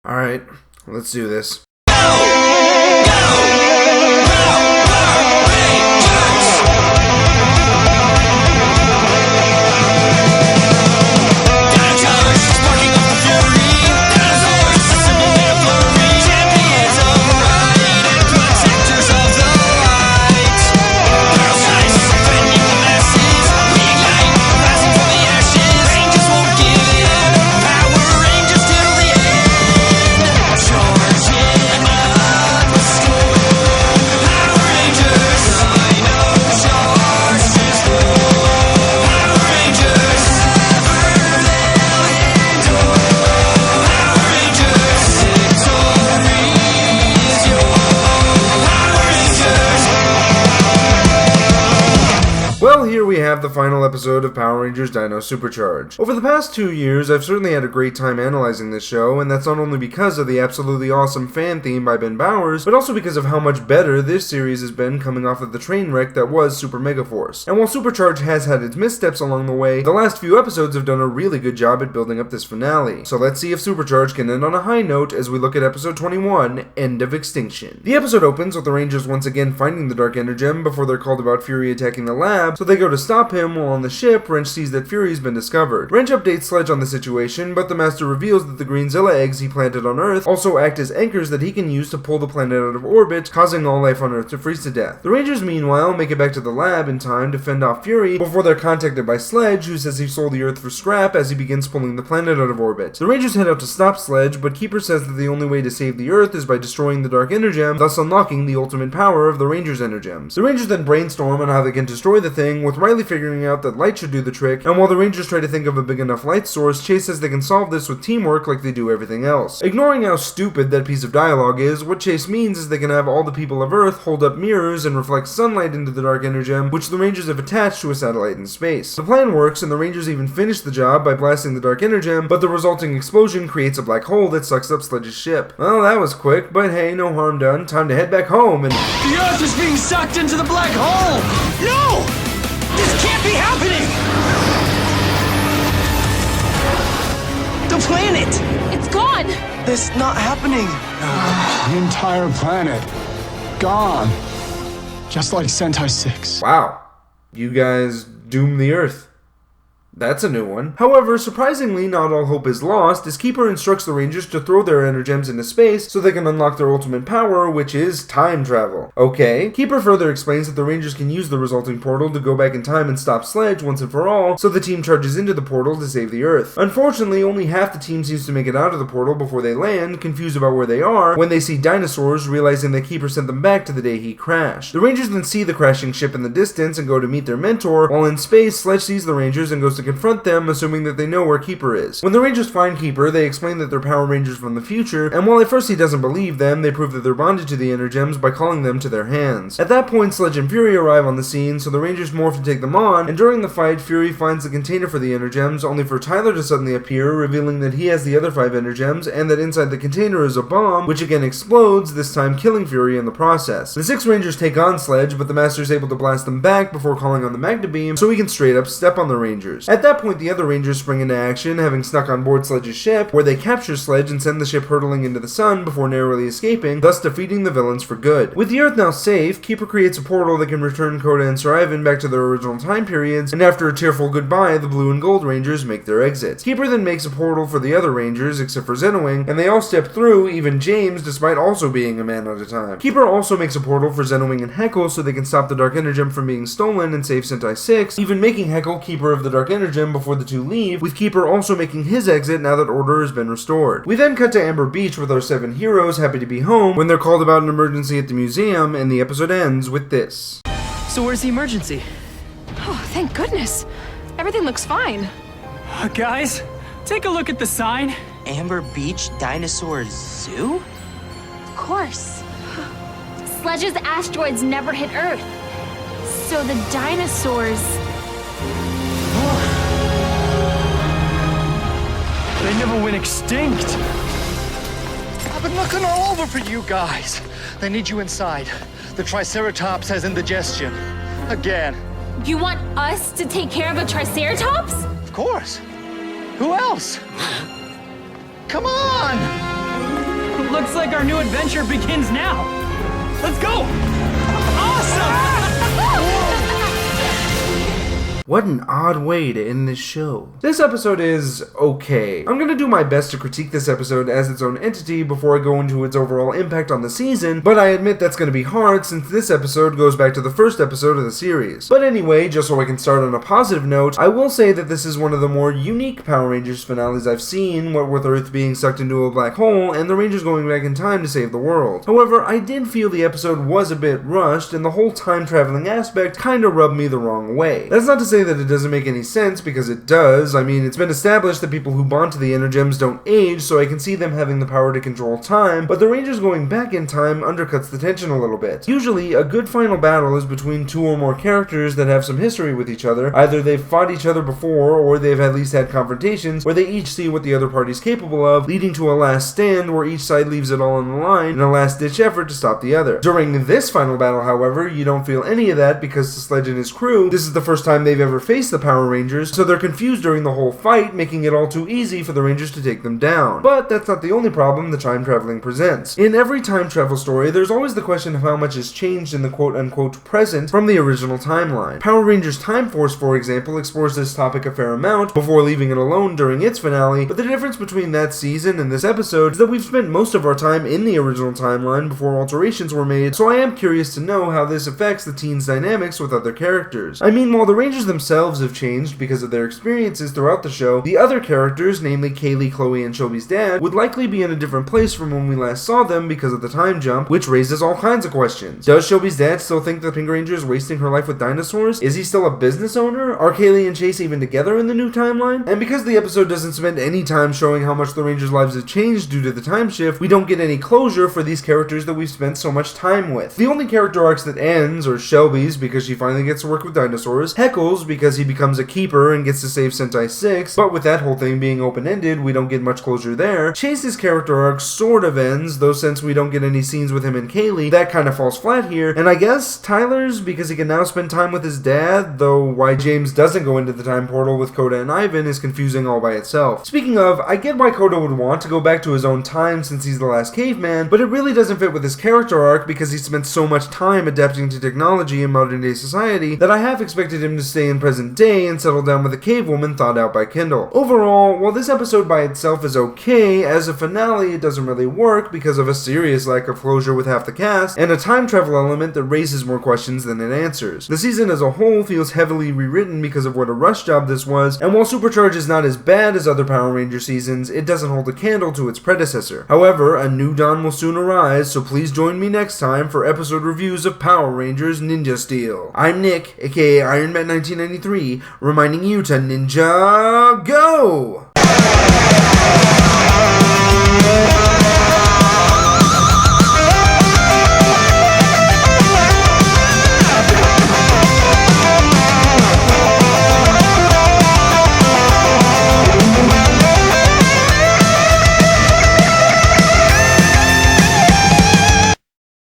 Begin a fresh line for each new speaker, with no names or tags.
Alright, let's do this. Well, here we have the final episode of Power Rangers Dino Supercharge. Over the past 2 years, I've certainly had a great time analyzing this show, and that's not only because of the absolutely awesome fan theme by Ben Bowers, but also because of how much better this series has been coming off of the train wreck that was Super Megaforce. And while Supercharge has had its missteps along the way, the last few episodes have done a really good job at building up this finale. So let's see if Supercharge can end on a high note as we look at episode 21, End of Extinction. The episode opens with the Rangers once again finding the Dark Energem before they're called about Fury attacking the lab, so they go to stop him. While on the ship, Wrench sees that Fury's been discovered. Wrench updates Sledge on the situation, but the Master reveals that the Greenzilla eggs he planted on Earth also act as anchors that he can use to pull the planet out of orbit, causing all life on Earth to freeze to death. The Rangers, meanwhile, make it back to the lab in time to fend off Fury before they're contacted by Sledge, who says he sold the Earth for scrap as he begins pulling the planet out of orbit. The Rangers head out to stop Sledge, but Keeper says that the only way to save the Earth is by destroying the Dark Energem, thus unlocking the ultimate power of the Rangers' Energems. The Rangers then brainstorm on how they can destroy the thing, with Riley figuring out that light should do the trick, and while the Rangers try to think of a big enough light source, Chase says they can solve this with teamwork like they do everything else. Ignoring how stupid that piece of dialogue is, what Chase means is they can have all the people of Earth hold up mirrors and reflect sunlight into the Dark Energem, which the Rangers have attached to a satellite in space. The plan works, and the Rangers even finish the job by blasting the Dark Energem, but the resulting explosion creates a black hole that sucks up Sledge's ship. Well, that was quick, but hey, no harm done. Time to head back home and...
The Earth is being sucked into the black hole! No! This can't be happening! The planet!
It's gone!
This not happening!
The entire planet. Gone. Just like Sentai 6.
Wow. You guys doomed the Earth. That's a new one. However, surprisingly, not all hope is lost, as Keeper instructs the Rangers to throw their Energems into space so they can unlock their ultimate power, which is time travel. Okay. Keeper further explains that the Rangers can use the resulting portal to go back in time and stop Sledge once and for all, so the team charges into the portal to save the Earth. Unfortunately, only half the team seems to make it out of the portal before they land, confused about where they are, when they see dinosaurs, realizing that Keeper sent them back to the day he crashed. The Rangers then see the crashing ship in the distance and go to meet their mentor, while in space, Sledge sees the Rangers and goes to confront them, assuming that they know where Keeper is. When the Rangers find Keeper, they explain that they're Power Rangers from the future, and while at first he doesn't believe them, they prove that they're bonded to the Energems by calling them to their hands. At that point, Sledge and Fury arrive on the scene, so the Rangers morph to take them on, and during the fight, Fury finds the container for the Energems, only for Tyler to suddenly appear, revealing that he has the other 5 Energems, and that inside the container is a bomb, which again explodes, this time killing Fury in the process. The 6 Rangers take on Sledge, but the Master is able to blast them back before calling on the Magna Beam, so he can straight up step on the Rangers. At that point, the other Rangers spring into action, having snuck on board Sledge's ship, where they capture Sledge and send the ship hurtling into the sun before narrowly escaping, thus defeating the villains for good. With the Earth now safe, Keeper creates a portal that can return Koda and Sir Ivan back to their original time periods, and after a tearful goodbye, the Blue and Gold Rangers make their exit. Keeper then makes a portal for the other Rangers, except for Zenowing, and they all step through, even James, despite also being a man at a time. Keeper also makes a portal for Zenowing and Heckle so they can stop the Dark Energem from being stolen and save Sentai 6, even making Heckle Keeper of the Dark Energem before the two leave, with Keeper also making his exit now that order has been restored. We then cut to Amber Beach with our 7 heroes happy to be home when they're called about an emergency at the museum, and the episode ends with this.
So where's the emergency?
Oh, thank goodness. Everything looks fine.
Guys, take a look at the sign.
Amber Beach Dinosaur Zoo?
Of course. Sledge's asteroids never hit Earth. So the dinosaurs...
They never went extinct.
I've been looking all over for you guys. They need you inside. The Triceratops has indigestion. Again.
You want us to take care of a Triceratops?
Of course. Who else? Come on!
like our new adventure begins now. Let's go! Awesome!
What an odd way to end this show. This episode is okay. I'm gonna do my best to critique this episode as its own entity before I go into its overall impact on the season, but I admit that's gonna be hard since this episode goes back to the first episode of the series. But anyway, just so I can start on a positive note, I will say that this is one of the more unique Power Rangers finales I've seen, what with Earth being sucked into a black hole and the Rangers going back in time to save the world. However, I did feel the episode was a bit rushed and the whole time traveling aspect kinda rubbed me the wrong way. That's not to say that it doesn't make any sense, because it does. I mean, it's been established that people who bond to the Energems don't age, so I can see them having the power to control time, but the Rangers going back in time undercuts the tension a little bit. Usually, a good final battle is between two or more characters that have some history with each other. Either they've fought each other before, or they've at least had confrontations where they each see what the other party's capable of, leading to a last stand where each side leaves it all on the line in a last-ditch effort to stop the other. During this final battle, however, you don't feel any of that because to Sledge and his crew, this is the first time they've ever faced the Power Rangers, so they're confused during the whole fight, making it all too easy for the Rangers to take them down. But that's not the only problem the time traveling presents. In every time travel story, there's always the question of how much has changed in the quote-unquote present from the original timeline. Power Rangers Time Force, for example, explores this topic a fair amount before leaving it alone during its finale, but the difference between that season and this episode is that we've spent most of our time in the original timeline before alterations were made, so I am curious to know how this affects the teens' dynamics with other characters. I mean, while the Rangers themselves have changed because of their experiences throughout the show, the other characters, namely Kaylee, Chloe, and Shelby's dad, would likely be in a different place from when we last saw them because of the time jump, which raises all kinds of questions. Does Shelby's dad still think the Pink Ranger is wasting her life with dinosaurs? Is he still a business owner? Are Kaylee and Chase even together in the new timeline? And because the episode doesn't spend any time showing how much the Rangers' lives have changed due to the time shift, we don't get any closure for these characters that we've spent so much time with. The only character arcs that ends are Shelby's because she finally gets to work with dinosaurs, Heckle's because he becomes a keeper and gets to save Sentai 6, but with that whole thing being open-ended, we don't get much closure there. Chase's character arc sort of ends, though since we don't get any scenes with him and Kaylee, that kind of falls flat here, and I guess Tyler's because he can now spend time with his dad, though why James doesn't go into the time portal with Koda and Ivan is confusing all by itself. Speaking of, I get why Koda would want to go back to his own time since he's the last caveman, but it really doesn't fit with his character arc because he spent so much time adapting to technology in modern day society that I half expected him to stay in present day and settle down with a cave woman thought out by Kendall. Overall, while this episode by itself is okay, as a finale it doesn't really work because of a serious lack of closure with half the cast, and a time travel element that raises more questions than it answers. The season as a whole feels heavily rewritten because of what a rush job this was, and while Supercharge is not as bad as other Power Ranger seasons, it doesn't hold a candle to its predecessor. However, a new dawn will soon arise, so please join me next time for episode reviews of Power Rangers Ninja Steel. I'm Nick, aka Iron Man 1993, reminding you to Ninja Go!